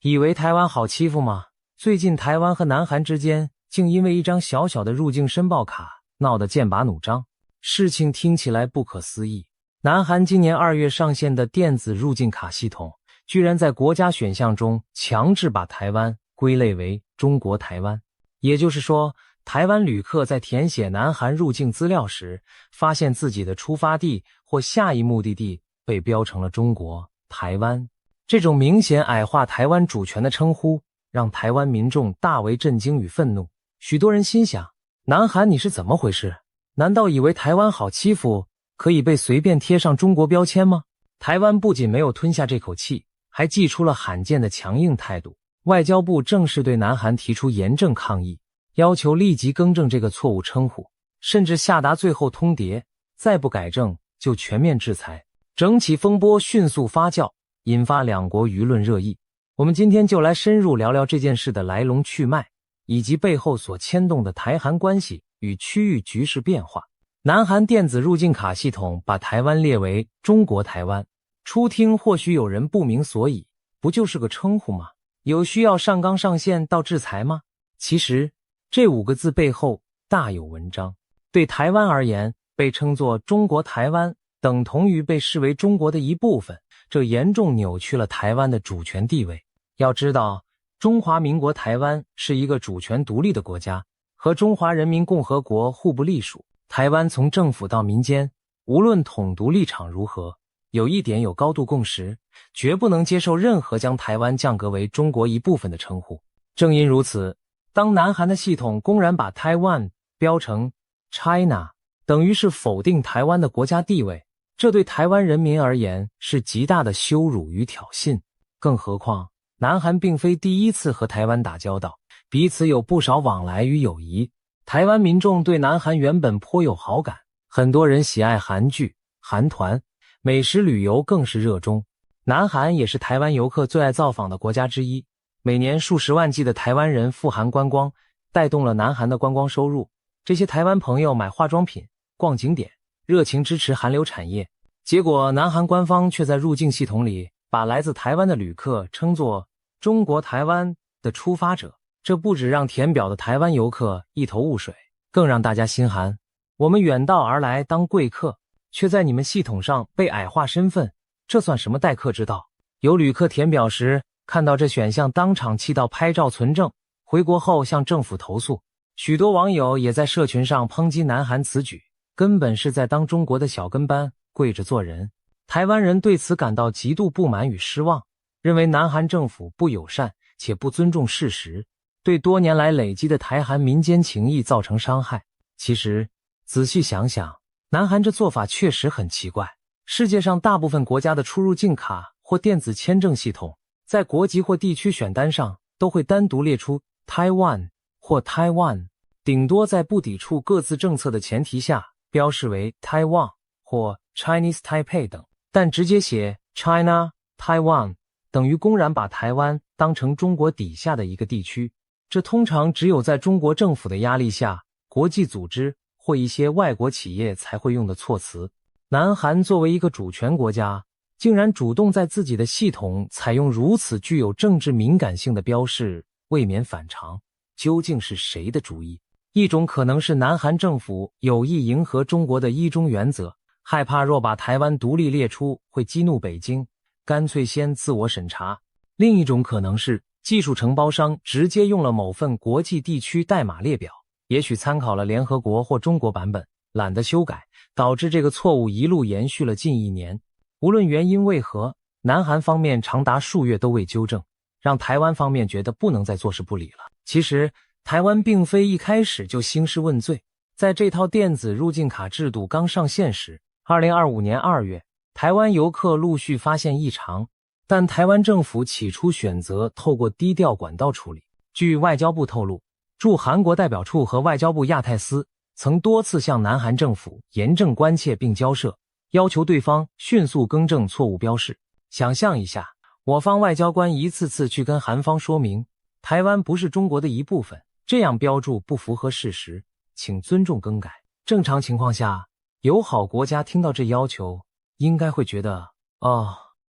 以为台湾好欺负吗？最近台湾和南韩之间竟因为一张小小的入境申报卡闹得剑拔弩张，事情听起来不可思议。南韩今年2月上线的电子入境卡系统，居然在国家选项中强制把台湾归类为中国台湾。也就是说，台湾旅客在填写南韩入境资料时，发现自己的出发地或下一目的地被标成了中国台湾。这种明显矮化台湾主权的称呼，让台湾民众大为震惊与愤怒。许多人心想，南韩你是怎么回事？难道以为台湾好欺负，可以被随便贴上中国标签吗？台湾不仅没有吞下这口气，还祭出了罕见的强硬态度。外交部正式对南韩提出严正抗议，要求立即更正这个错误称呼，甚至下达最后通牒，再不改正就全面制裁。整起风波迅速发酵，引发两国舆论热议。我们今天就来深入聊聊这件事的来龙去脉，以及背后所牵动的台韩关系与区域局势变化。南韩电子入境卡系统把台湾列为中国台湾，初听或许有人不明所以，不就是个称呼吗？有需要上纲上线到制裁吗？其实这5个字背后大有文章。对台湾而言，被称作中国台湾等同于被视为中国的一部分，这严重扭曲了台湾的主权地位。要知道，中华民国台湾是一个主权独立的国家，和中华人民共和国互不隶属。台湾从政府到民间，无论统独立场如何，有一点有高度共识，绝不能接受任何将台湾降格为中国一部分的称呼。正因如此，当南韩的系统公然把台湾标成 China， 等于是否定台湾的国家地位，这对台湾人民而言是极大的羞辱与挑衅。更何况，南韩并非第一次和台湾打交道，彼此有不少往来与友谊。台湾民众对南韩原本颇有好感，很多人喜爱韩剧、韩团，美食旅游更是热衷。南韩也是台湾游客最爱造访的国家之一，每年数十万计的台湾人赴韩观光，带动了南韩的观光收入。这些台湾朋友买化妆品、逛景点，热情支持韩流产业。结果南韩官方却在入境系统里把来自台湾的旅客称作中国台湾的出发者，这不只让填表的台湾游客一头雾水，更让大家心寒。我们远道而来当贵客，却在你们系统上被矮化身份，这算什么待客之道？有旅客填表时看到这选项，当场气到拍照存证，回国后向政府投诉。许多网友也在社群上抨击南韩此举，根本是在当中国的小跟班，跪着做人。台湾人对此感到极度不满与失望，认为南韩政府不友善且不尊重事实，对多年来累积的台韩民间情谊造成伤害。其实仔细想想，南韩这做法确实很奇怪。世界上大部分国家的出入境卡或电子签证系统，在国籍或地区选单上都会单独列出 Taiwan 或 Taiwan， 顶多在不抵触各自政策的前提下标示为 Taiwan 或 Chinese Taipei 等，但直接写 China Taiwan 等于公然把台湾当成中国底下的一个地区。这通常只有在中国政府的压力下，国际组织或一些外国企业才会用的措辞。南韩作为一个主权国家，竟然主动在自己的系统采用如此具有政治敏感性的标示，未免反常。究竟是谁的主意？一种可能是南韩政府有意迎合中国的一中原则，害怕若把台湾独立列出会激怒北京，干脆先自我审查。另一种可能是技术承包商直接用了某份国际地区代码列表，也许参考了联合国或中国版本，懒得修改，导致这个错误一路延续了近1年。无论原因为何，南韩方面长达数月都未纠正，让台湾方面觉得不能再坐视不理了。其实台湾并非一开始就兴师问罪，在这套电子入境卡制度刚上线时，2025年2月，台湾游客陆续发现异常，但台湾政府起初选择透过低调管道处理。据外交部透露，驻韩国代表处和外交部亚太司曾多次向南韩政府严正关切并交涉，要求对方迅速更正错误标示。想象一下，我方外交官一次次去跟韩方说明，台湾不是中国的一部分，这样标注不符合事实，请尊重更改。正常情况下，友好国家听到这要求，应该会觉得，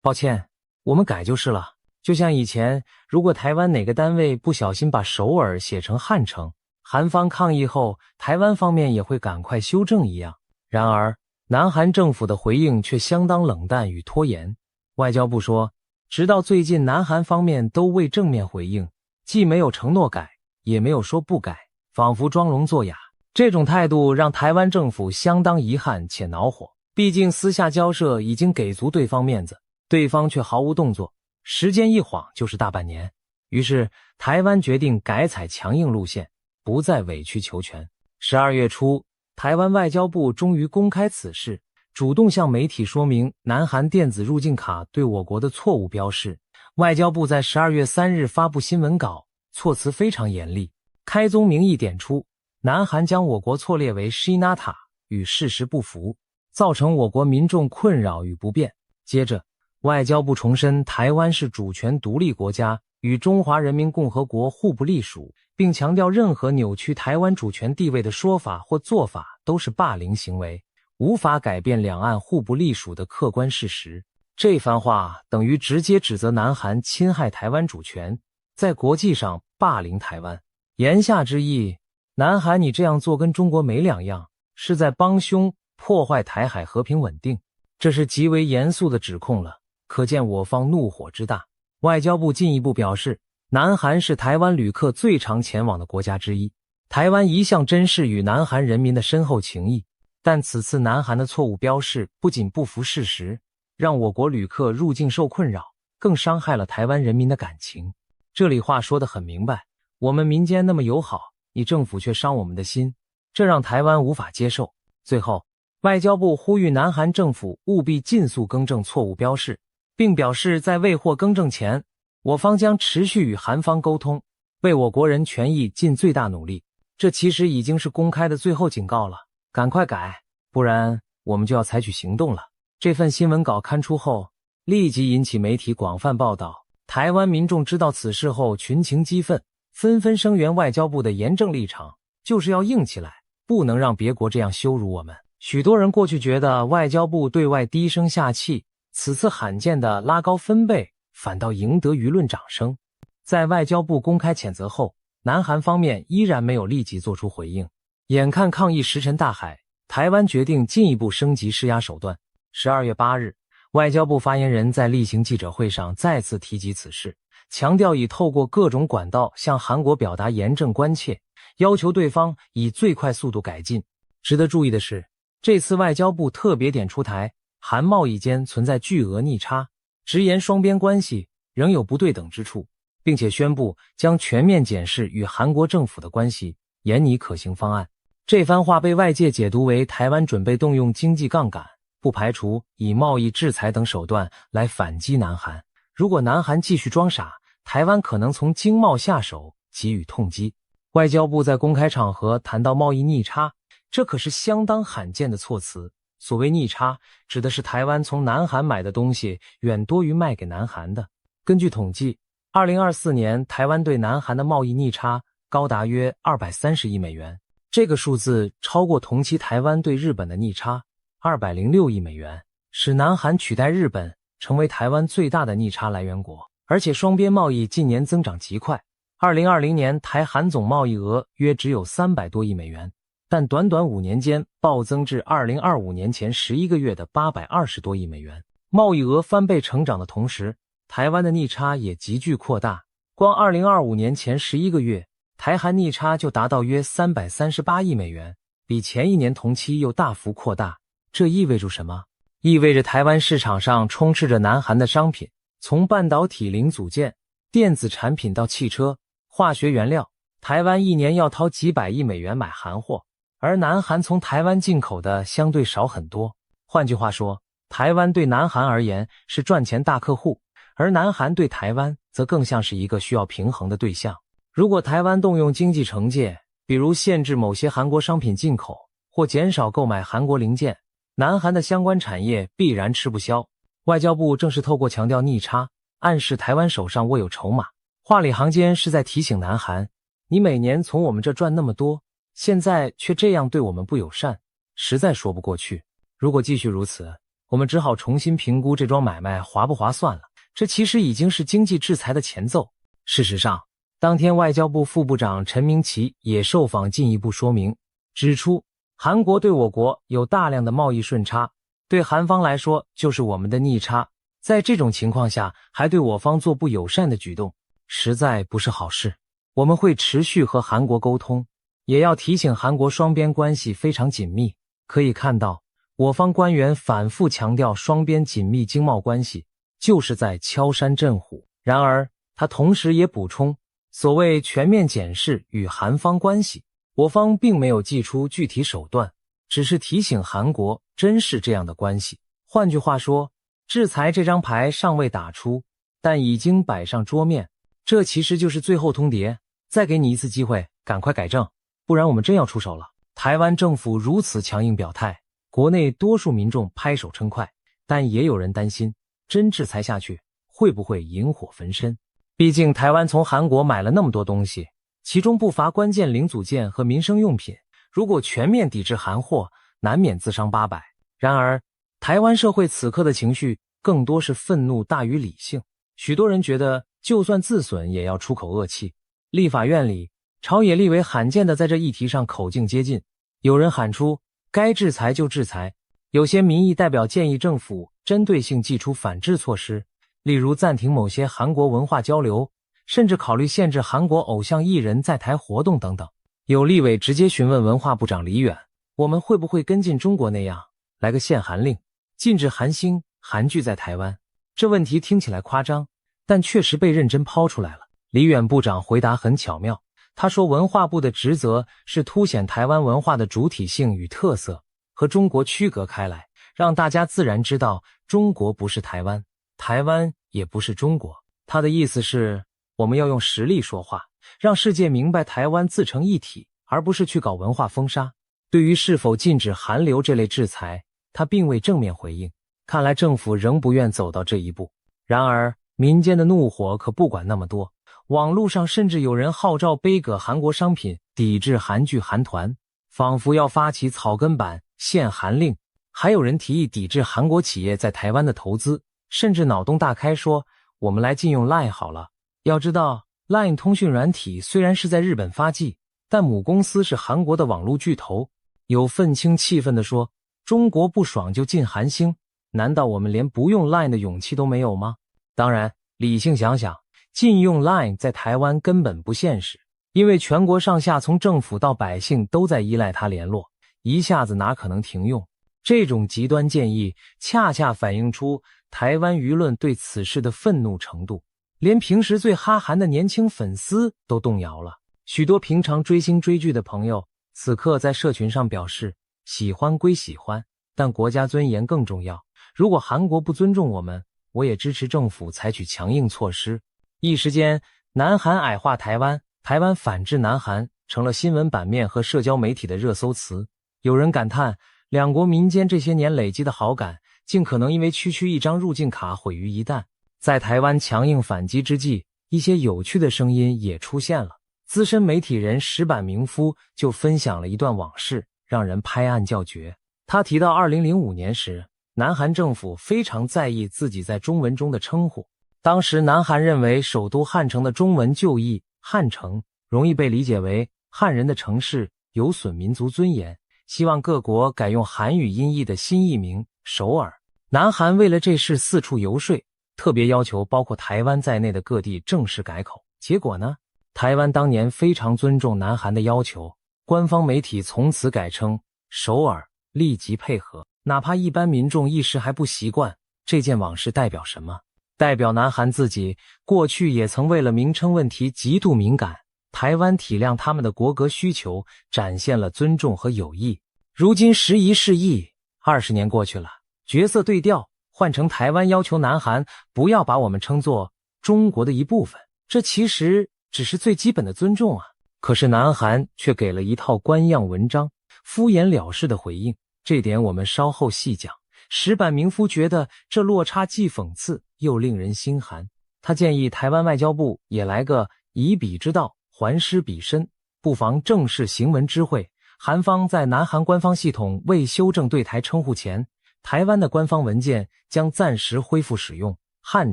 抱歉，我们改就是了。就像以前，如果台湾哪个单位不小心把首尔写成汉城，韩方抗议后，台湾方面也会赶快修正一样。然而，南韩政府的回应却相当冷淡与拖延。外交部说，直到最近南韩方面都未正面回应，既没有承诺改，也没有说不改，仿佛装聋作哑。这种态度让台湾政府相当遗憾且恼火，毕竟私下交涉已经给足对方面子，对方却毫无动作，时间一晃就是大半年。于是台湾决定改采强硬路线，不再委曲求全。12月初，台湾外交部终于公开此事，主动向媒体说明南韩电子入境卡对我国的错误标示。外交部在12月3日发布新闻稿，措辞非常严厉，开宗明义点出南韩将我国错列为 Shinata 与事实不符，造成我国民众困扰与不便。接着，外交部重申台湾是主权独立国家，与中华人民共和国互不隶属，并强调任何扭曲台湾主权地位的说法或做法都是霸凌行为，无法改变两岸互不隶属的客观事实。这番话等于直接指责南韩侵害台湾主权，在国际上霸凌台湾。言下之意，南韩你这样做跟中国没两样，是在帮凶，破坏台海和平稳定，这是极为严肃的指控了，可见我方怒火之大。外交部进一步表示，南韩是台湾旅客最常前往的国家之一，台湾一向珍视与南韩人民的深厚情谊，但此次南韩的错误标示不仅不符事实，让我国旅客入境受困扰，更伤害了台湾人民的感情。这里话说得很明白，我们民间那么友好，你政府却伤我们的心，这让台湾无法接受。最后，外交部呼吁南韩政府务必尽速更正错误标示，并表示在未获更正前，我方将持续与韩方沟通，为我国人权益尽最大努力。这其实已经是公开的最后警告了，赶快改，不然我们就要采取行动了。这份新闻稿刊出后，立即引起媒体广泛报道，台湾民众知道此事后群情激愤，纷纷声援外交部的严正立场，就是要硬起来，不能让别国这样羞辱我们。许多人过去觉得外交部对外低声下气，此次罕见的拉高分贝，反倒赢得舆论掌声。在外交部公开谴责后，南韩方面依然没有立即做出回应。眼看抗议石沉大海，台湾决定进一步升级施压手段。12月8日，外交部发言人在例行记者会上再次提及此事，强调已透过各种管道向韩国表达严正关切，要求对方以最快速度改进。值得注意的是，这次外交部特别点出台韩贸易间存在巨额逆差，直言双边关系仍有不对等之处，并且宣布将全面检视与韩国政府的关系，研拟可行方案。这番话被外界解读为台湾准备动用经济杠杆，不排除以贸易制裁等手段来反击南韩。如果南韩继续装傻，台湾可能从经贸下手，给予痛击。外交部在公开场合谈到贸易逆差，这可是相当罕见的措辞。所谓逆差，指的是台湾从南韩买的东西远多于卖给南韩的。根据统计，2024年台湾对南韩的贸易逆差高达约230亿美元，这个数字超过同期台湾对日本的逆差206亿美元，使南韩取代日本成为台湾最大的逆差来源国。而且双边贸易近年增长极快，2020年台韩总贸易额约只有300多亿美元，但短短5年间暴增至2025年前11个月的820多亿美元。贸易额翻倍成长的同时，台湾的逆差也急剧扩大，光2025年前11个月，台韩逆差就达到约338亿美元，比前一年同期又大幅扩大。这意味着什么？意味着台湾市场上充斥着南韩的商品，从半导体零组件、电子产品到汽车、化学原料，台湾一年要掏几百亿美元买韩货，而南韩从台湾进口的相对少很多。换句话说，台湾对南韩而言是赚钱大客户，而南韩对台湾则更像是一个需要平衡的对象。如果台湾动用经济惩戒，比如限制某些韩国商品进口，或减少购买韩国零件，南韩的相关产业必然吃不消。外交部正是透过强调逆差，暗示台湾手上握有筹码，话里行间是在提醒南韩，你每年从我们这赚那么多，现在却这样对我们不友善，实在说不过去。如果继续如此，我们只好重新评估这桩买卖划不划算了。这其实已经是经济制裁的前奏。事实上，当天外交部副部长陈明奇也受访进一步说明，指出韩国对我国有大量的贸易顺差，对韩方来说就是我们的逆差，在这种情况下还对我方做不友善的举动，实在不是好事。我们会持续和韩国沟通，也要提醒韩国双边关系非常紧密。可以看到，我方官员反复强调双边紧密经贸关系，就是在敲山震虎。然而，他同时也补充，所谓全面检视与韩方关系，我方并没有祭出具体手段，只是提醒韩国珍视这样的关系。换句话说，制裁这张牌尚未打出，但已经摆上桌面，这其实就是最后通牒，再给你一次机会，赶快改正，不然我们真要出手了。台湾政府如此强硬表态，国内多数民众拍手称快，但也有人担心，真制裁下去，会不会引火焚身？毕竟台湾从韩国买了那么多东西，其中不乏关键零组件和民生用品，如果全面抵制韩货，难免自伤800。然而，台湾社会此刻的情绪更多是愤怒大于理性，许多人觉得就算自损也要出口恶气。立法院里，朝野立委罕见的在这议题上口径接近，有人喊出该制裁就制裁，有些民意代表建议政府针对性祭出反制措施，例如暂停某些韩国文化交流，甚至考虑限制韩国偶像艺人在台活动等等。有立委直接询问文化部长李远，我们会不会跟进中国那样，来个限韩令，禁止韩星、韩剧在台湾？这问题听起来夸张，但确实被认真抛出来了。李远部长回答很巧妙，他说文化部的职责是凸显台湾文化的主体性与特色，和中国区隔开来，让大家自然知道中国不是台湾，台湾也不是中国。他的意思是，我们要用实力说话，让世界明白台湾自成一体，而不是去搞文化封杀。对于是否禁止韩流这类制裁，他并未正面回应，看来政府仍不愿走到这一步。然而，民间的怒火可不管那么多，网络上甚至有人号召杯葛韩国商品，抵制韩剧韩团，仿佛要发起草根版限韩令。还有人提议抵制韩国企业在台湾的投资，甚至脑洞大开说，我们来禁用 LINE 好了。要知道 LINE 通讯软体虽然是在日本发迹，但母公司是韩国的网络巨头。有愤青气愤地说，中国不爽就禁韩星，难道我们连不用 LINE 的勇气都没有吗？当然，理性想想，禁用 LINE 在台湾根本不现实，因为全国上下从政府到百姓都在依赖它联络，一下子哪可能停用？这种极端建议恰恰反映出台湾舆论对此事的愤怒程度，连平时最哈韩的年轻粉丝都动摇了。许多平常追星追剧的朋友此刻在社群上表示，喜欢归喜欢，但国家尊严更重要，如果韩国不尊重我们，我也支持政府采取强硬措施。一时间，南韩矮化台湾，台湾反制南韩成了新闻版面和社交媒体的热搜词。有人感叹，两国民间这些年累积的好感，竟可能因为区区一张入境卡毁于一旦。在台湾强硬反击之际，一些有趣的声音也出现了。资深媒体人石坂明夫就分享了一段往事，让人拍案叫绝。他提到2005年时，南韩政府非常在意自己在中文中的称呼。当时南韩认为首都汉城的中文旧译汉城容易被理解为汉人的城市，有损民族尊严，希望各国改用韩语音译的新译名首尔。南韩为了这事四处游说，特别要求包括台湾在内的各地正式改口。结果呢，台湾当年非常尊重南韩的要求，官方媒体从此改称首尔，立即配合。哪怕一般民众一时还不习惯，这件往事代表什么？代表南韩自己过去也曾为了名称问题极度敏感，台湾体谅他们的国格需求，展现了尊重和友谊。如今时移世易，20年过去了，角色对调，换成台湾要求南韩不要把我们称作中国的一部分，这其实只是最基本的尊重啊。可是南韩却给了一套官样文章，敷衍了事的回应，这点我们稍后细讲。石坂明夫觉得这落差既讽刺又令人心寒，他建议台湾外交部也来个以彼之道还施彼身，不妨正式行文知会韩方，在南韩官方系统未修正对台称呼前，台湾的官方文件将暂时恢复使用汉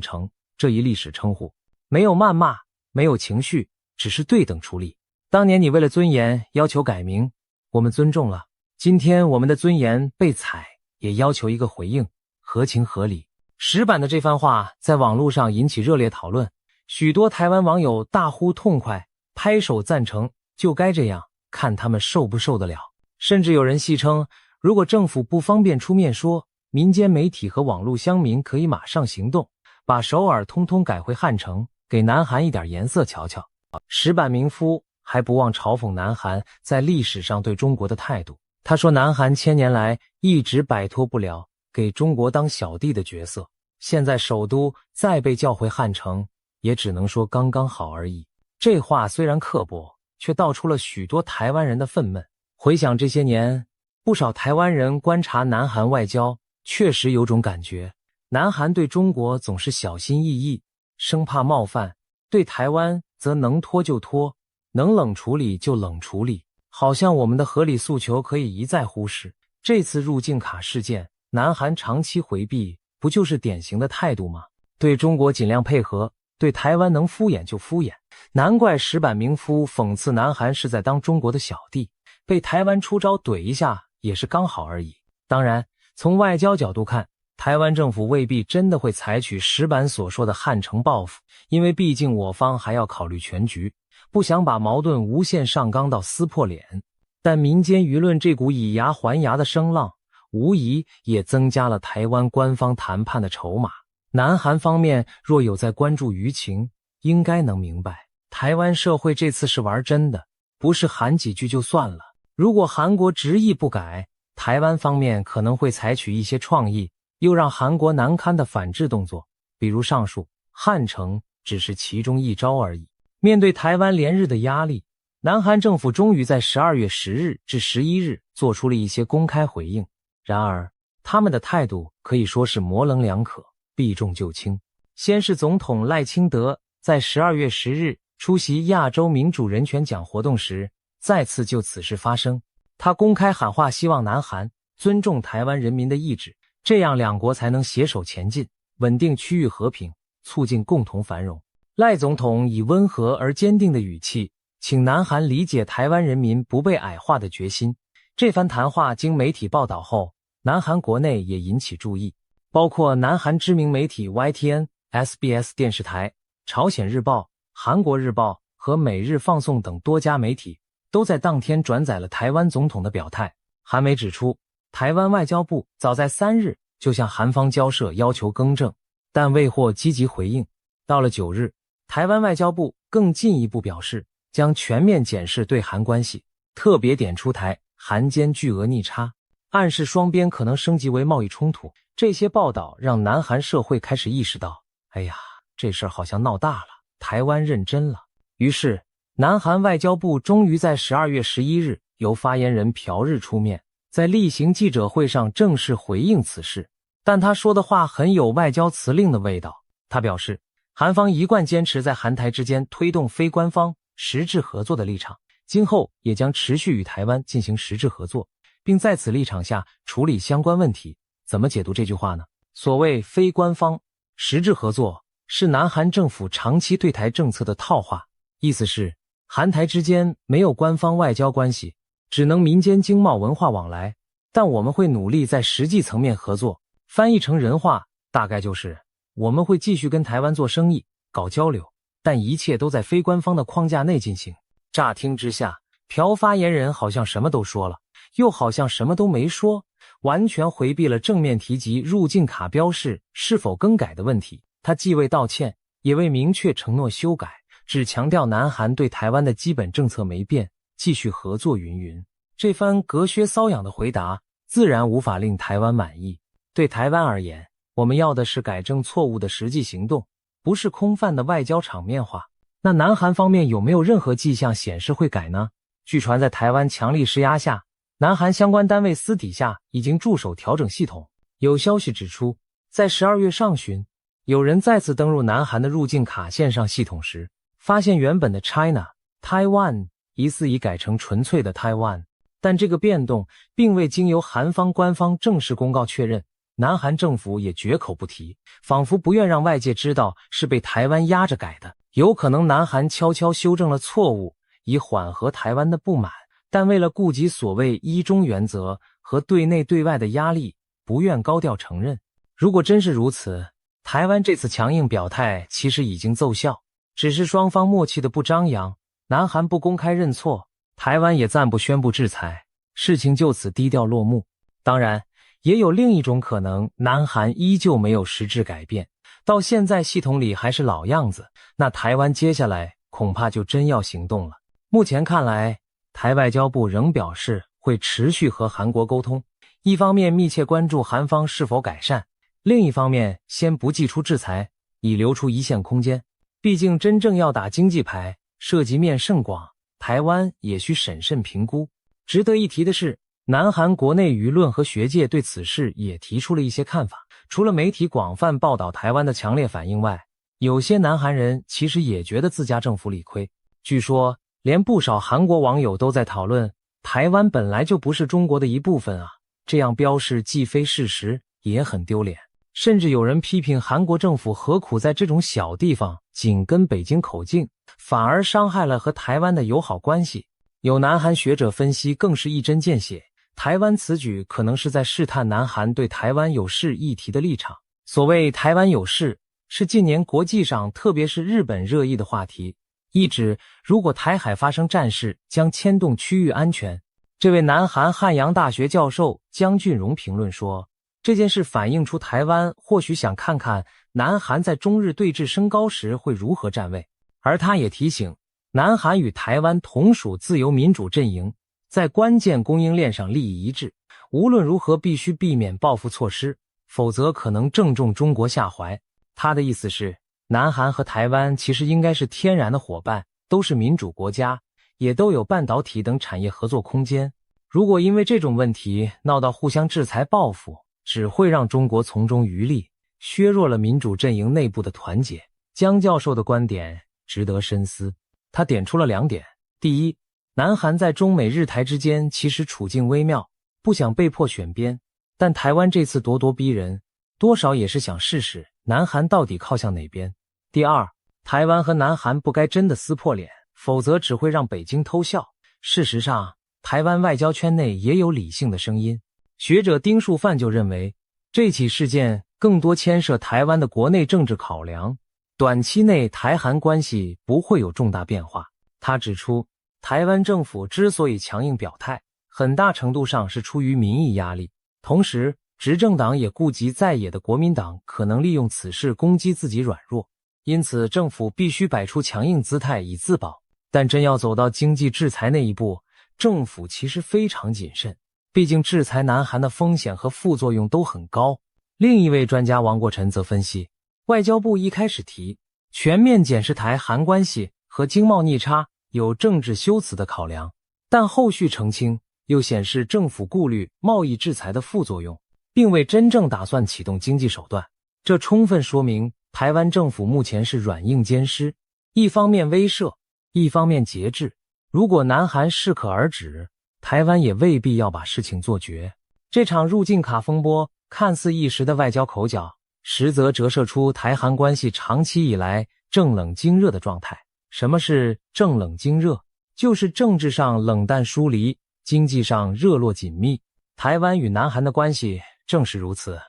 城这一历史称呼，没有谩骂，没有情绪，只是对等处理。当年你为了尊严要求改名，我们尊重了，今天我们的尊严被踩，也要求一个回应，合情合理。石板的这番话在网络上引起热烈讨论，许多台湾网友大呼痛快，拍手赞成，就该这样，看他们受不受得了。甚至有人戏称，如果政府不方便出面说，民间媒体和网络乡民可以马上行动，把首尔通通改回汉城，给南韩一点颜色瞧瞧。石板民夫还不忘嘲讽南韩在历史上对中国的态度。他说南韩千年来一直摆脱不了给中国当小弟的角色，现在首都再被叫回汉城，也只能说刚刚好而已。这话虽然刻薄，却道出了许多台湾人的愤懑。回想这些年，不少台湾人观察南韩外交，确实有种感觉，南韩对中国总是小心翼翼，生怕冒犯，对台湾则能拖就拖，能冷处理就冷处理，好像我们的合理诉求可以一再忽视。这次入境卡事件，南韩长期回避，不就是典型的态度吗？对中国尽量配合，对台湾能敷衍就敷衍。难怪石板民夫讽刺南韩是在当中国的小弟，被台湾出招怼一下也是刚好而已。当然，从外交角度看，台湾政府未必真的会采取石板所说的汉城报复，因为毕竟我方还要考虑全局，不想把矛盾无限上纲到撕破脸。但民间舆论这股以牙还牙的声浪，无疑也增加了台湾官方谈判的筹码。南韩方面若有在关注舆情，应该能明白，台湾社会这次是玩真的，不是喊几句就算了。如果韩国执意不改，台湾方面可能会采取一些创意，又让韩国难堪的反制动作，比如上述，汉城只是其中一招而已。面对台湾连日的压力，南韩政府终于在12月10日至11日做出了一些公开回应。然而，他们的态度可以说是模棱两可，避重就轻。先是总统赖清德在12月10日出席亚洲民主人权奖活动时，再次就此事发声。他公开喊话，希望南韩尊重台湾人民的意志，这样两国才能携手前进，稳定区域和平，促进共同繁荣。赖总统以温和而坚定的语气，请南韩理解台湾人民不被矮化的决心。这番谈话经媒体报道后，南韩国内也引起注意，包括南韩知名媒体 YTN、SBS 电视台、朝鲜日报、韩国日报和每日放送等多家媒体都在当天转载了台湾总统的表态。韩媒指出，台湾外交部早在3日就向韩方交涉要求更正，但未获积极回应。到了9日，台湾外交部更进一步表示，将全面检视对韩关系，特别点出台韩间巨额逆差，暗示双边可能升级为贸易冲突。这些报道让南韩社会开始意识到，哎呀，这事儿好像闹大了，台湾认真了。于是南韩外交部终于在12月11日由发言人朴日出面，在例行记者会上正式回应此事。但他说的话很有外交辞令的味道。他表示，韩方一贯坚持在韩台之间推动非官方实质合作的立场，今后也将持续与台湾进行实质合作，并在此立场下处理相关问题。怎么解读这句话呢？所谓非官方实质合作，是南韩政府长期对台政策的套话，意思是韩台之间没有官方外交关系，只能民间经贸文化往来，但我们会努力在实际层面合作。翻译成人话，大概就是我们会继续跟台湾做生意、搞交流，但一切都在非官方的框架内进行。乍听之下，朴发言人好像什么都说了，又好像什么都没说，完全回避了正面提及入境卡标示是否更改的问题。他既未道歉，也未明确承诺修改，只强调南韩对台湾的基本政策没变，继续合作云云。这番隔靴搔痒的回答自然无法令台湾满意。对台湾而言，我们要的是改正错误的实际行动，不是空泛的外交场面话。那南韩方面有没有任何迹象显示会改呢？据传在台湾强力施压下，南韩相关单位私底下已经着手调整系统。有消息指出，在12月上旬，有人再次登入南韩的入境卡线上系统时，发现原本的 China、Taiwan 疑似已改成纯粹的 Taiwan， 但这个变动并未经由韩方官方正式公告确认，南韩政府也绝口不提，仿佛不愿让外界知道是被台湾压着改的。有可能南韩悄悄修正了错误，以缓和台湾的不满，但为了顾及所谓一中原则和对内对外的压力，不愿高调承认。如果真是如此，台湾这次强硬表态其实已经奏效，只是双方默契的不张扬，南韩不公开认错，台湾也暂不宣布制裁，事情就此低调落幕。当然，也有另一种可能，南韩依旧没有实质改变，到现在系统里还是老样子，那台湾接下来恐怕就真要行动了。目前看来，台外交部仍表示会持续和韩国沟通，一方面密切关注韩方是否改善，另一方面先不祭出制裁，以留出一线空间。毕竟真正要打经济牌，涉及面甚广，台湾也需审慎评估。值得一提的是，南韩国内舆论和学界对此事也提出了一些看法。除了媒体广泛报道台湾的强烈反应外，有些南韩人其实也觉得自家政府理亏。据说，连不少韩国网友都在讨论，台湾本来就不是中国的一部分啊，这样标示既非事实，也很丢脸。甚至有人批评韩国政府何苦在这种小地方紧跟北京口径，反而伤害了和台湾的友好关系。有南韩学者分析更是一针见血，台湾此举可能是在试探南韩对台湾有事议题的立场。所谓台湾有事，是近年国际上特别是日本热议的话题，意指如果台海发生战事，将牵动区域安全。这位南韩汉阳大学教授姜俊荣评论说，这件事反映出台湾或许想看看南韩在中日对峙升高时会如何站位，而他也提醒，南韩与台湾同属自由民主阵营，在关键供应链上利益一致，无论如何必须避免报复措施，否则可能正中中国下怀。他的意思是，南韩和台湾其实应该是天然的伙伴，都是民主国家，也都有半导体等产业合作空间。如果因为这种问题闹到互相制裁报复，只会让中国从中渔利，削弱了民主阵营内部的团结。姜教授的观点值得深思，他点出了2点。第一，南韩在中美日台之间其实处境微妙，不想被迫选边，但台湾这次咄咄逼人，多少也是想试试南韩到底靠向哪边。第二，台湾和南韩不该真的撕破脸，否则只会让北京偷笑。事实上，台湾外交圈内也有理性的声音。学者丁树范就认为，这起事件更多牵涉台湾的国内政治考量，短期内台韩关系不会有重大变化。他指出，台湾政府之所以强硬表态，很大程度上是出于民意压力，同时执政党也顾及在野的国民党可能利用此事攻击自己软弱，因此政府必须摆出强硬姿态以自保。但真要走到经济制裁那一步，政府其实非常谨慎，毕竟制裁南韩的风险和副作用都很高。另一位专家王国臣则分析，外交部一开始提全面检视台韩关系和经贸逆差有政治修辞的考量，但后续澄清又显示政府顾虑贸易制裁的副作用，并未真正打算启动经济手段。这充分说明台湾政府目前是软硬兼施，一方面威慑，一方面节制。如果南韩适可而止，台湾也未必要把事情做绝。这场入境卡风波看似一时的外交口角，实则折射出台韩关系长期以来正冷经热的状态。什么是正冷经热？就是政治上冷淡疏离，经济上热络紧密。台湾与南韩的关系正是如此。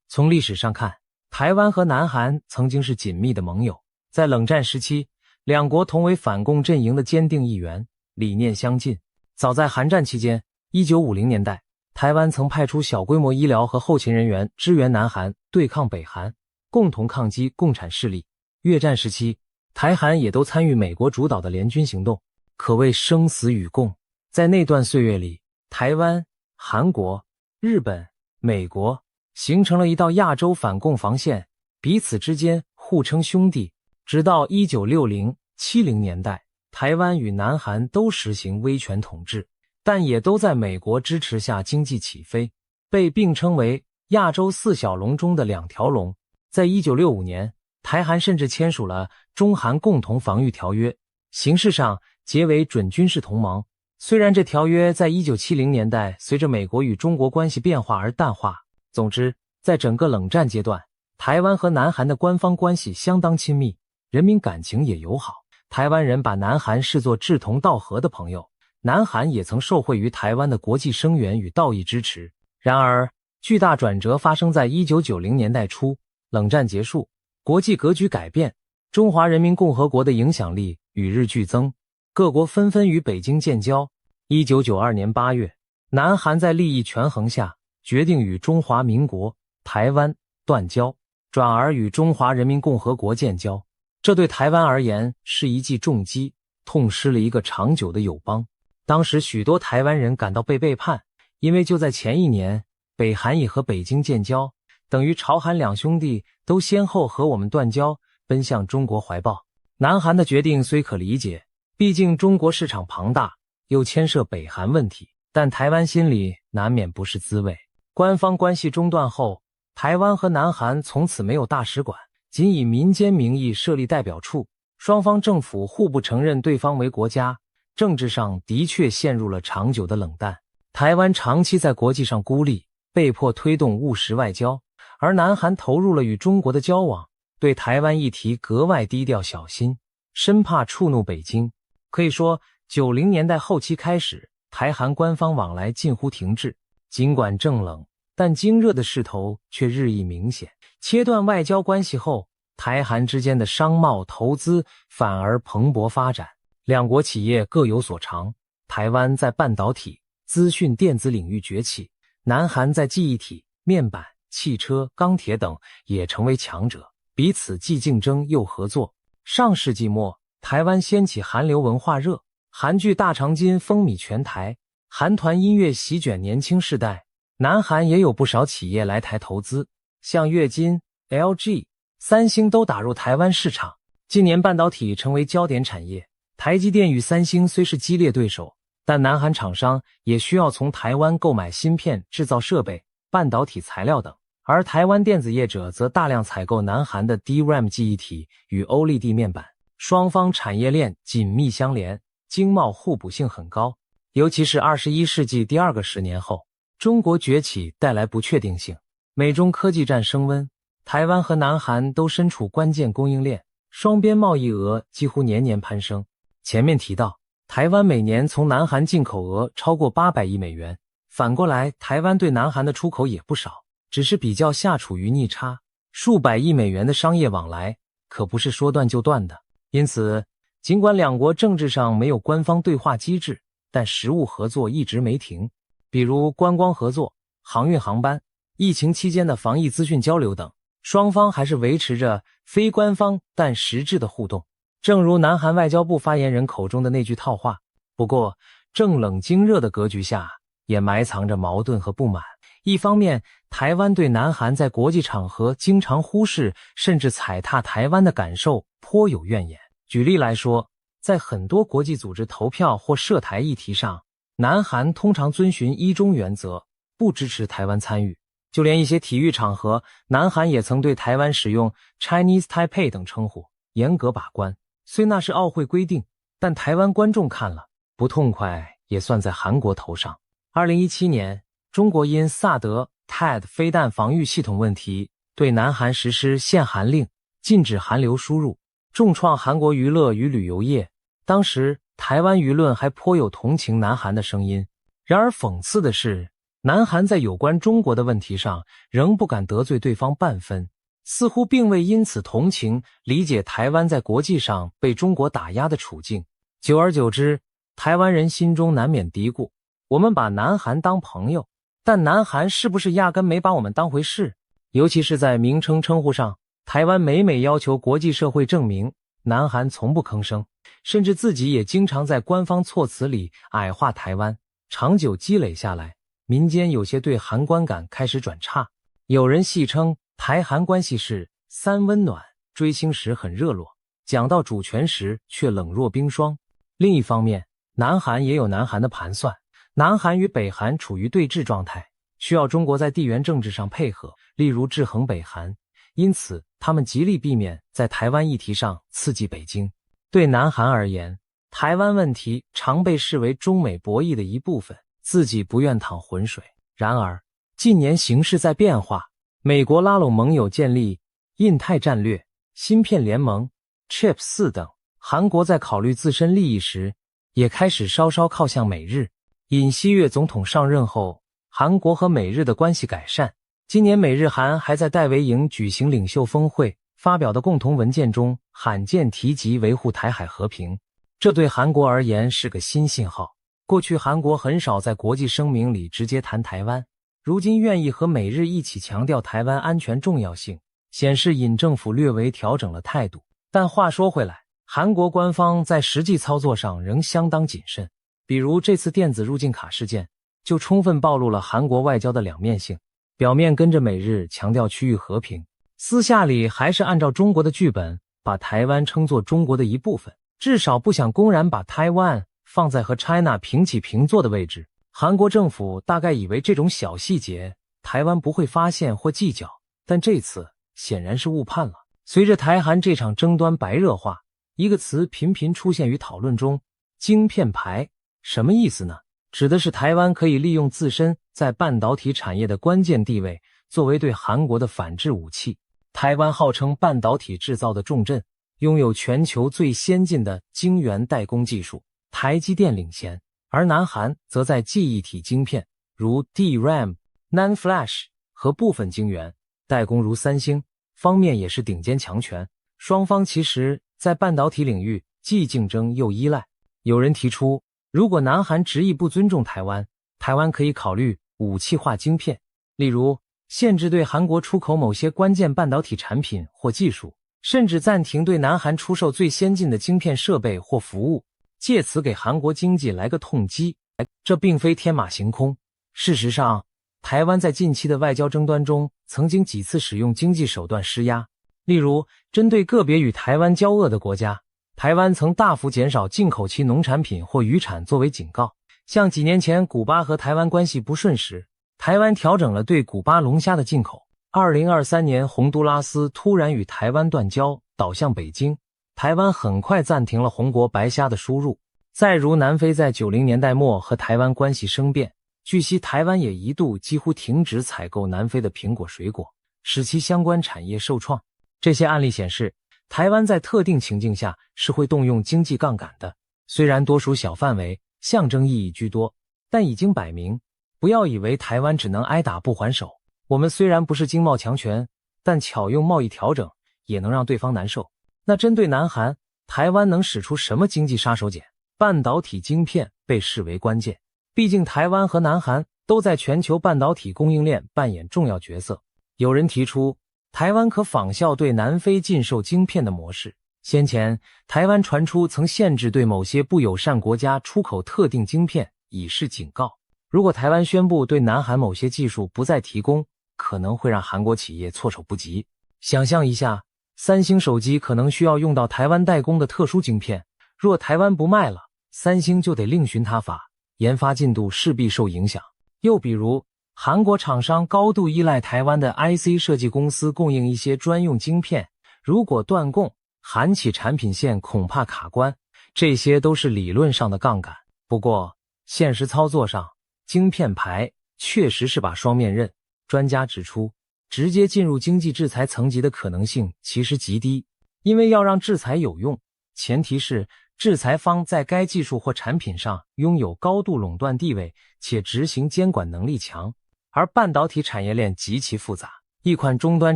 从历史上看，台湾和南韩曾经是紧密的盟友，在冷战时期，两国同为反共阵营的坚定一员，理念相近。早在韩战期间，1950年代，台湾曾派出小规模医疗和后勤人员支援南韩对抗北韩，共同抗击共产势力。越战时期，台韩也都参与美国主导的联军行动，可谓生死与共。在那段岁月里，台湾、韩国、日本、美国形成了一道亚洲反共防线，彼此之间互称兄弟。直到1960、70年代，台湾与南韩都实行威权统治，但也都在美国支持下经济起飞，被并称为亚洲四小龙中的2条龙。在1965年，台韩甚至签署了中韩共同防御条约，形式上结为准军事同盟。虽然这条约在1970年代随着美国与中国关系变化而淡化，总之，在整个冷战阶段，台湾和南韩的官方关系相当亲密，人民感情也友好。台湾人把南韩视作志同道合的朋友，南韩也曾受惠于台湾的国际声援与道义支持。然而，巨大转折发生在1990年代初，冷战结束，国际格局改变，中华人民共和国的影响力与日俱增，各国纷纷与北京建交。1992年8月，南韩在利益权衡下，决定与中华民国台湾断交，转而与中华人民共和国建交。这对台湾而言是一记重击，痛失了一个长久的友邦。当时许多台湾人感到被背叛，因为就在前一年，北韩已和北京建交，等于朝韩两兄弟都先后和我们断交，奔向中国怀抱。南韩的决定虽可理解，毕竟中国市场庞大，又牵涉北韩问题，但台湾心里难免不是滋味。官方关系中断后，台湾和南韩从此没有大使馆，仅以民间名义设立代表处，双方政府互不承认对方为国家，政治上的确陷入了长久的冷淡。台湾长期在国际上孤立，被迫推动务实外交，而南韩投入了与中国的交往，对台湾议题格外低调小心，生怕触怒北京。可以说90年代后期开始，台韩官方往来近乎停滞，尽管正冷，但经热的势头却日益明显。切断外交关系后，台韩之间的商贸投资反而蓬勃发展，两国企业各有所长。台湾在半导体、资讯电子领域崛起，南韩在记忆体、面板、汽车、钢铁等也成为强者，彼此既竞争又合作。上世纪末，台湾掀起韩流文化热，韩剧《大长今》风靡全台，韩团音乐席卷年轻世代。南韩也有不少企业来台投资，像月金、LG、三星都打入台湾市场。近年半导体成为焦点产业，台积电与三星虽是激烈对手，但南韩厂商也需要从台湾购买芯片、制造设备、半导体材料等，而台湾电子业者则大量采购南韩的 DRAM 记忆体与 OLED 面板，双方产业链紧密相连，经贸互补性很高。尤其是21世纪第二个10年后，中国崛起带来不确定性，美中科技战升温，台湾和南韩都身处关键供应链，双边贸易额几乎年年攀升。前面提到，台湾每年从南韩进口额超过800亿美元，反过来台湾对南韩的出口也不少，只是比较下处于逆差，数百亿美元的商业往来可不是说断就断的。因此，尽管两国政治上没有官方对话机制，但实务合作一直没停，比如观光合作、航运航班、疫情期间的防疫资讯交流等，双方还是维持着非官方但实质的互动。正如南韩外交部发言人口中的那句套话，不过正冷经热的格局下，也埋藏着矛盾和不满。一方面，台湾对南韩在国际场合经常忽视甚至踩踏台湾的感受颇有怨言。举例来说，在很多国际组织投票或涉台议题上，南韩通常遵循一中原则，不支持台湾参与。就连一些体育场合，南韩也曾对台湾使用 Chinese Taipei 等称呼，严格把关。虽那是奥会规定，但台湾观众看了不痛快也算在韩国头上。2017年，中国因萨德 THAAD 飞弹防御系统问题，对南韩实施限韩令，禁止韩流输入，重创韩国娱乐与旅游业。当时台湾舆论还颇有同情南韩的声音。然而讽刺的是，南韩在有关中国的问题上仍不敢得罪对方半分，似乎并未因此同情理解台湾在国际上被中国打压的处境。久而久之，台湾人心中难免嘀咕，我们把南韩当朋友，但南韩是不是压根没把我们当回事？尤其是在名称称呼上，台湾每每要求国际社会证明，南韩从不吭声，甚至自己也经常在官方措辞里矮化台湾。长久积累下来，民间有些对韩观感开始转差。有人戏称台韩关系是三温暖，追星时很热络，讲到主权时却冷若冰霜。另一方面，南韩也有南韩的盘算，南韩与北韩处于对峙状态，需要中国在地缘政治上配合，例如制衡北韩，因此他们极力避免在台湾议题上刺激北京。对南韩而言，台湾问题常被视为中美博弈的一部分，自己不愿淌浑水。然而，近年形势在变化，美国拉拢盟友建立印太战略、芯片联盟、CHIPS 4等。韩国在考虑自身利益时，也开始稍稍靠向美日。尹锡悦总统上任后，韩国和美日的关系改善。今年美日韩还在戴维营举行领袖峰会，发表的共同文件中罕见提及维护台海和平，这对韩国而言是个新信号。过去韩国很少在国际声明里直接谈台湾，如今愿意和美日一起强调台湾安全重要性，显示尹政府略微调整了态度。但话说回来，韩国官方在实际操作上仍相当谨慎，比如这次电子入境卡事件，就充分暴露了韩国外交的两面性。表面跟着美日强调区域和平，私下里还是按照中国的剧本，把台湾称作中国的一部分，至少不想公然把台湾放在和 China 平起平坐的位置。韩国政府大概以为这种小细节台湾不会发现或计较，但这次显然是误判了。随着台韩这场争端白热化，一个词频频出现于讨论中，晶片牌。什么意思呢？指的是台湾可以利用自身在半导体产业的关键地位，作为对韩国的反制武器。台湾号称半导体制造的重镇，拥有全球最先进的晶圆代工技术，台积电领先，而南韩则在记忆体晶片如 DRAM、NAND Flash 和部分晶圆代工如三星方面也是顶尖强权。双方其实在半导体领域既竞争又依赖。有人提出，如果南韩执意不尊重台湾，台湾可以考虑武器化晶片，例如限制对韩国出口某些关键半导体产品或技术，甚至暂停对南韩出售最先进的晶片设备或服务，借此给韩国经济来个痛击。这并非天马行空。事实上，台湾在近期的外交争端中曾经几次使用经济手段施压，例如针对个别与台湾交恶的国家，台湾曾大幅减少进口其农产品或渔产作为警告。像几年前古巴和台湾关系不顺时，台湾调整了对古巴龙虾的进口。2023年洪都拉斯突然与台湾断交，倒向北京，台湾很快暂停了红国白虾的输入。再如南非在90年代末和台湾关系生变，据悉台湾也一度几乎停止采购南非的苹果水果，使其相关产业受创。这些案例显示，台湾在特定情境下是会动用经济杠杆的，虽然多属小范围，象征意义居多，但已经摆明，不要以为台湾只能挨打不还手。我们虽然不是经贸强权，但巧用贸易调整也能让对方难受。那针对南韩，台湾能使出什么经济杀手锏？半导体晶片被视为关键，毕竟台湾和南韩都在全球半导体供应链扮演重要角色。有人提出，台湾可仿效对南非禁售晶片的模式。先前，台湾传出曾限制对某些不友善国家出口特定晶片，以示警告。如果台湾宣布对南韩某些技术不再提供，可能会让韩国企业措手不及。想象一下，三星手机可能需要用到台湾代工的特殊晶片，若台湾不卖了，三星就得另寻他法，研发进度势必受影响。又比如，韩国厂商高度依赖台湾的 IC 设计公司供应一些专用晶片，如果断供，韩企产品线恐怕卡关。这些都是理论上的杠杆，不过现实操作上，晶片牌确实是把双面刃。专家指出，直接进入经济制裁层级的可能性其实极低，因为要让制裁有用，前提是制裁方在该技术或产品上拥有高度垄断地位，且执行监管能力强。而半导体产业链极其复杂，一款终端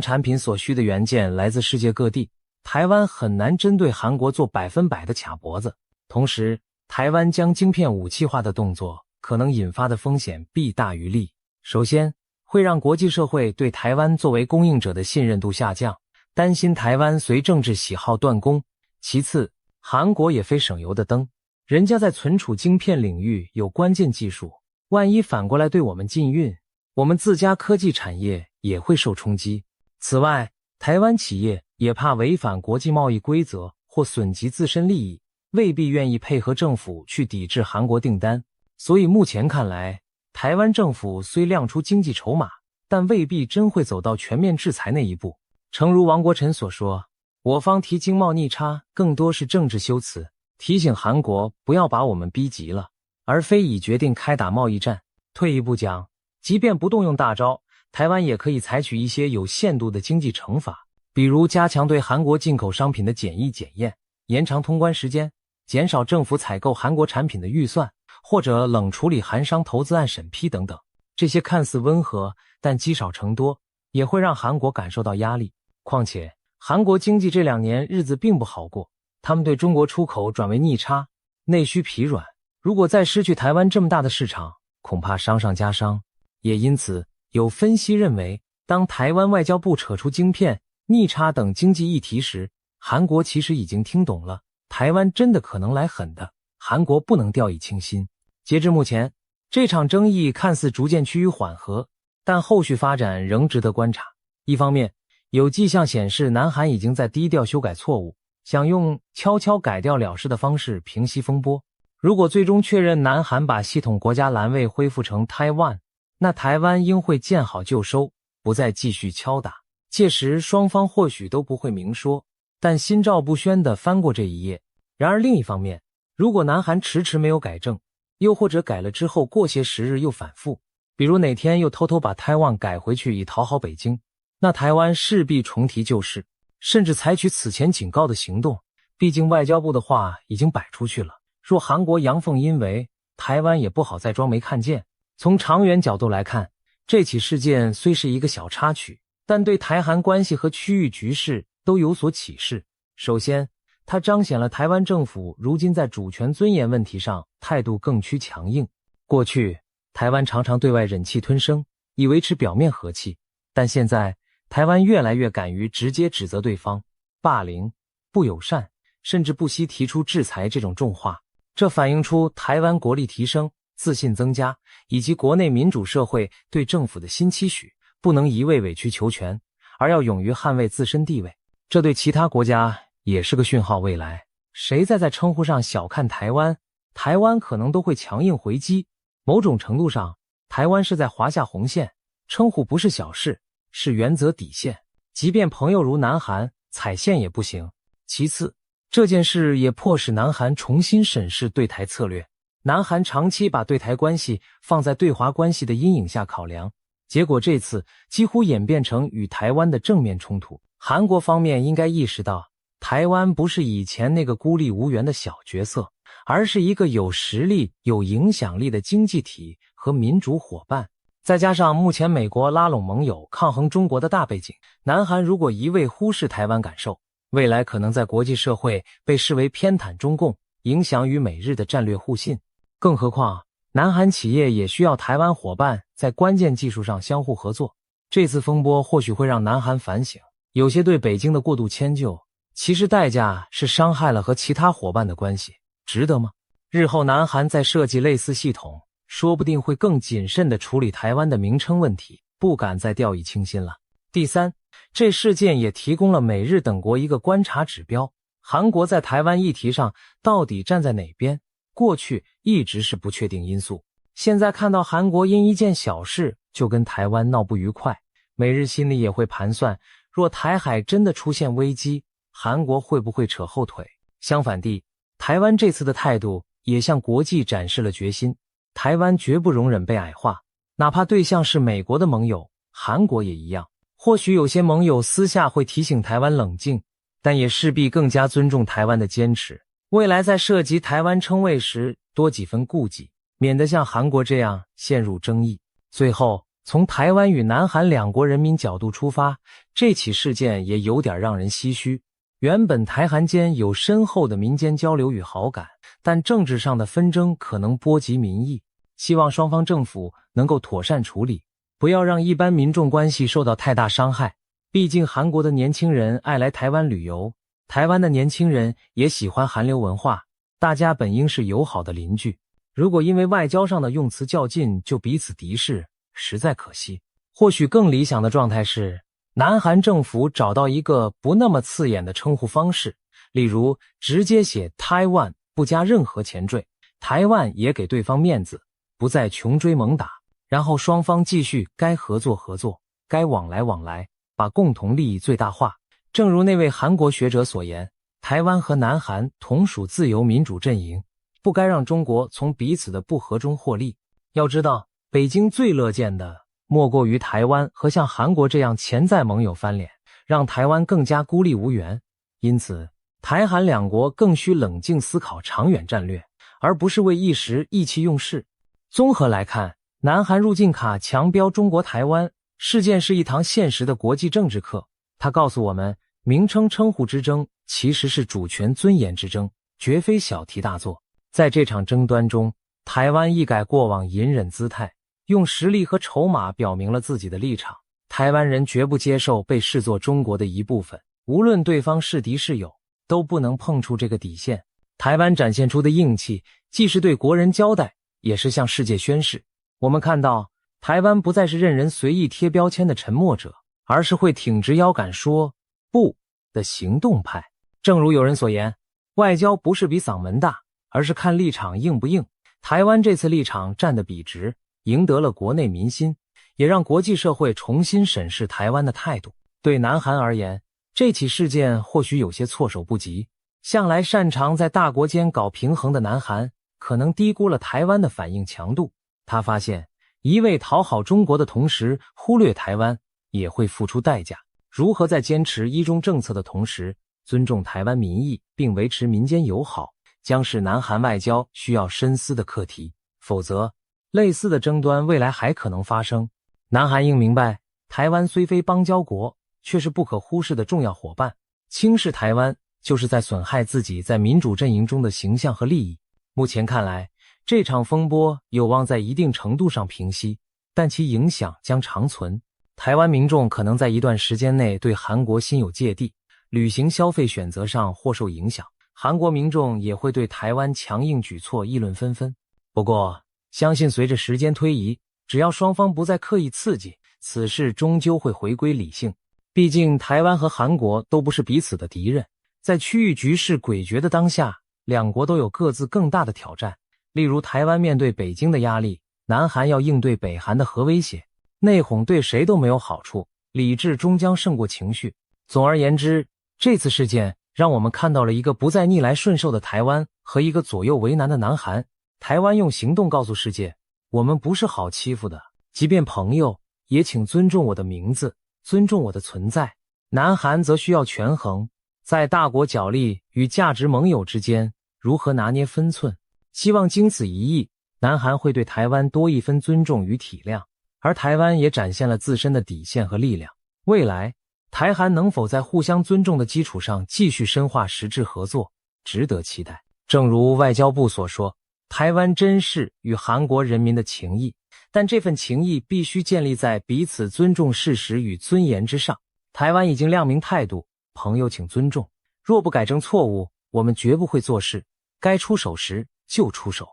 产品所需的元件来自世界各地，台湾很难针对韩国做100%的卡脖子。同时，台湾将晶片武器化的动作可能引发的风险弊大于利。首先，会让国际社会对台湾作为供应者的信任度下降，担心台湾随政治喜好断供。其次，韩国也非省油的灯，人家在存储晶片领域有关键技术，万一反过来对我们禁运，我们自家科技产业也会受冲击。此外，台湾企业也怕违反国际贸易规则或损及自身利益，未必愿意配合政府去抵制韩国订单。所以目前看来，台湾政府虽亮出经济筹码，但未必真会走到全面制裁那一步。诚如王国臣所说，我方提经贸逆差更多是政治修辞，提醒韩国不要把我们逼急了，而非已决定开打贸易战。退一步讲，即便不动用大招，台湾也可以采取一些有限度的经济惩罚，比如加强对韩国进口商品的检疫检验，延长通关时间，减少政府采购韩国产品的预算，或者冷处理韩商投资案审批等等。这些看似温和，但积少成多，也会让韩国感受到压力。况且，韩国经济这2年日子并不好过，他们对中国出口转为逆差，内需疲软。如果再失去台湾这么大的市场，恐怕伤上加伤。也因此，有分析认为，当台湾外交部扯出晶片、逆差等经济议题时，韩国其实已经听懂了，台湾真的可能来狠的，韩国不能掉以轻心。截至目前，这场争议看似逐渐趋于缓和，但后续发展仍值得观察。一方面，有迹象显示南韩已经在低调修改错误，想用悄悄改掉了事的方式平息风波。如果最终确认南韩把系统国家栏位恢复成 Taiwan， 那台湾应会见好就收，不再继续敲打。届时双方或许都不会明说，但心照不宣地翻过这一页。然而另一方面，如果南韩迟迟没有改正，又或者改了之后过些时日又反复，比如哪天又偷偷把 Taiwan 改回去以讨好北京，那台湾势必重提旧事，甚至采取此前警告的行动。毕竟外交部的话已经摆出去了，若韩国阳奉阴违，台湾也不好再装没看见。从长远角度来看，这起事件虽是一个小插曲，但对台韩关系和区域局势都有所启示。首先，它彰显了台湾政府如今在主权尊严问题上态度更趋强硬。过去，台湾常常对外忍气吞声，以维持表面和气，但现在台湾越来越敢于直接指责对方霸凌、不友善，甚至不惜提出制裁这种重话。这反映出台湾国力提升、自信增加，以及国内民主社会对政府的新期许，不能一味委曲求全，而要勇于捍卫自身地位。这对其他国家也是个讯号，未来谁再在称呼上小看台湾，台湾可能都会强硬回击。某种程度上，台湾是在划下红线，称呼不是小事，是原则底线，即便朋友如南韩，踩线也不行。其次，这件事也迫使南韩重新审视对台策略。南韩长期把对台关系放在对华关系的阴影下考量，结果这次几乎演变成与台湾的正面冲突。韩国方面应该意识到，台湾不是以前那个孤立无援的小角色，而是一个有实力、有影响力的经济体和民主伙伴。再加上目前美国拉拢盟友抗衡中国的大背景，南韩如果一味忽视台湾感受，未来可能在国际社会被视为偏袒中共，影响与美日的战略互信。更何况，南韩企业也需要台湾伙伴在关键技术上相互合作。这次风波或许会让南韩反省，有些对北京的过度迁就，其实代价是伤害了和其他伙伴的关系，值得吗？日后南韩再设计类似系统，说不定会更谨慎地处理台湾的名称问题，不敢再掉以轻心了。第三，这事件也提供了美日等国一个观察指标，韩国在台湾议题上到底站在哪边？过去一直是不确定因素，现在看到韩国因一件小事就跟台湾闹不愉快，美日心里也会盘算，若台海真的出现危机，韩国会不会扯后腿？相反地，台湾这次的态度也向国际展示了决心，台湾绝不容忍被矮化，哪怕对象是美国的盟友，韩国也一样。或许有些盟友私下会提醒台湾冷静，但也势必更加尊重台湾的坚持。未来在涉及台湾称谓时多几分顾忌，免得像韩国这样陷入争议。最后，从台湾与南韩两国人民角度出发，这起事件也有点让人唏嘘。原本台韩间有深厚的民间交流与好感，但政治上的纷争可能波及民意，希望双方政府能够妥善处理，不要让一般民众关系受到太大伤害。毕竟韩国的年轻人爱来台湾旅游，台湾的年轻人也喜欢韩流文化，大家本应是友好的邻居，如果因为外交上的用词较劲就彼此敌视，实在可惜。或许更理想的状态是，南韩政府找到一个不那么刺眼的称呼方式，例如直接写 Taiwan 不加任何前缀，台湾也给对方面子，不再穷追猛打，然后双方继续该合作合作，该往来往来，把共同利益最大化。正如那位韩国学者所言，台湾和南韩同属自由民主阵营，不该让中国从彼此的不和中获利。要知道，北京最乐见的莫过于台湾和像韩国这样潜在盟友翻脸，让台湾更加孤立无援。因此，台韩两国更需冷静思考长远战略，而不是为一时意气用事。综合来看，南韩入境卡强标中国台湾事件是一堂现实的国际政治课，它告诉我们，名称称呼之争其实是主权尊严之争，绝非小题大做。在这场争端中，台湾一改过往隐忍姿态，用实力和筹码表明了自己的立场。台湾人绝不接受被视作中国的一部分，无论对方是敌是友，都不能碰触这个底线。台湾展现出的硬气，既是对国人交代，也是向世界宣示。我们看到，台湾不再是任人随意贴标签的沉默者，而是会挺直腰杆说不的行动派。正如有人所言，外交不是比嗓门大，而是看立场硬不硬。台湾这次立场站得笔直，赢得了国内民心，也让国际社会重新审视台湾的态度。对南韩而言，这起事件或许有些措手不及，向来擅长在大国间搞平衡的南韩，可能低估了台湾的反应强度。他发现，一味讨好中国的同时忽略台湾，也会付出代价。如何在坚持一中政策的同时，尊重台湾民意并维持民间友好，将是南韩外交需要深思的课题。否则，类似的争端未来还可能发生。南韩应明白，台湾虽非邦交国，却是不可忽视的重要伙伴。轻视台湾，就是在损害自己在民主阵营中的形象和利益。目前看来，这场风波有望在一定程度上平息，但其影响将长存。台湾民众可能在一段时间内对韩国心有芥蒂，旅行消费选择上或受影响。韩国民众也会对台湾强硬举措议论纷纷。不过，相信随着时间推移，只要双方不再刻意刺激，此事终究会回归理性。毕竟台湾和韩国都不是彼此的敌人，在区域局势诡谲的当下，两国都有各自更大的挑战。例如台湾面对北京的压力，南韩要应对北韩的核威胁，内讧对谁都没有好处，理智终将胜过情绪。总而言之，这次事件让我们看到了一个不再逆来顺受的台湾和一个左右为难的南韩。台湾用行动告诉世界，我们不是好欺负的，即便朋友，也请尊重我的名字，尊重我的存在。南韩则需要权衡，在大国角力与价值盟友之间如何拿捏分寸。希望经此一役，南韩会对台湾多一分尊重与体谅，而台湾也展现了自身的底线和力量。未来，台韩能否在互相尊重的基础上继续深化实质合作，值得期待。正如外交部所说，台湾珍视与韩国人民的情谊，但这份情谊必须建立在彼此尊重事实与尊严之上。台湾已经亮明态度，朋友请尊重，若不改正错误，我们绝不会做事，该出手时就出手。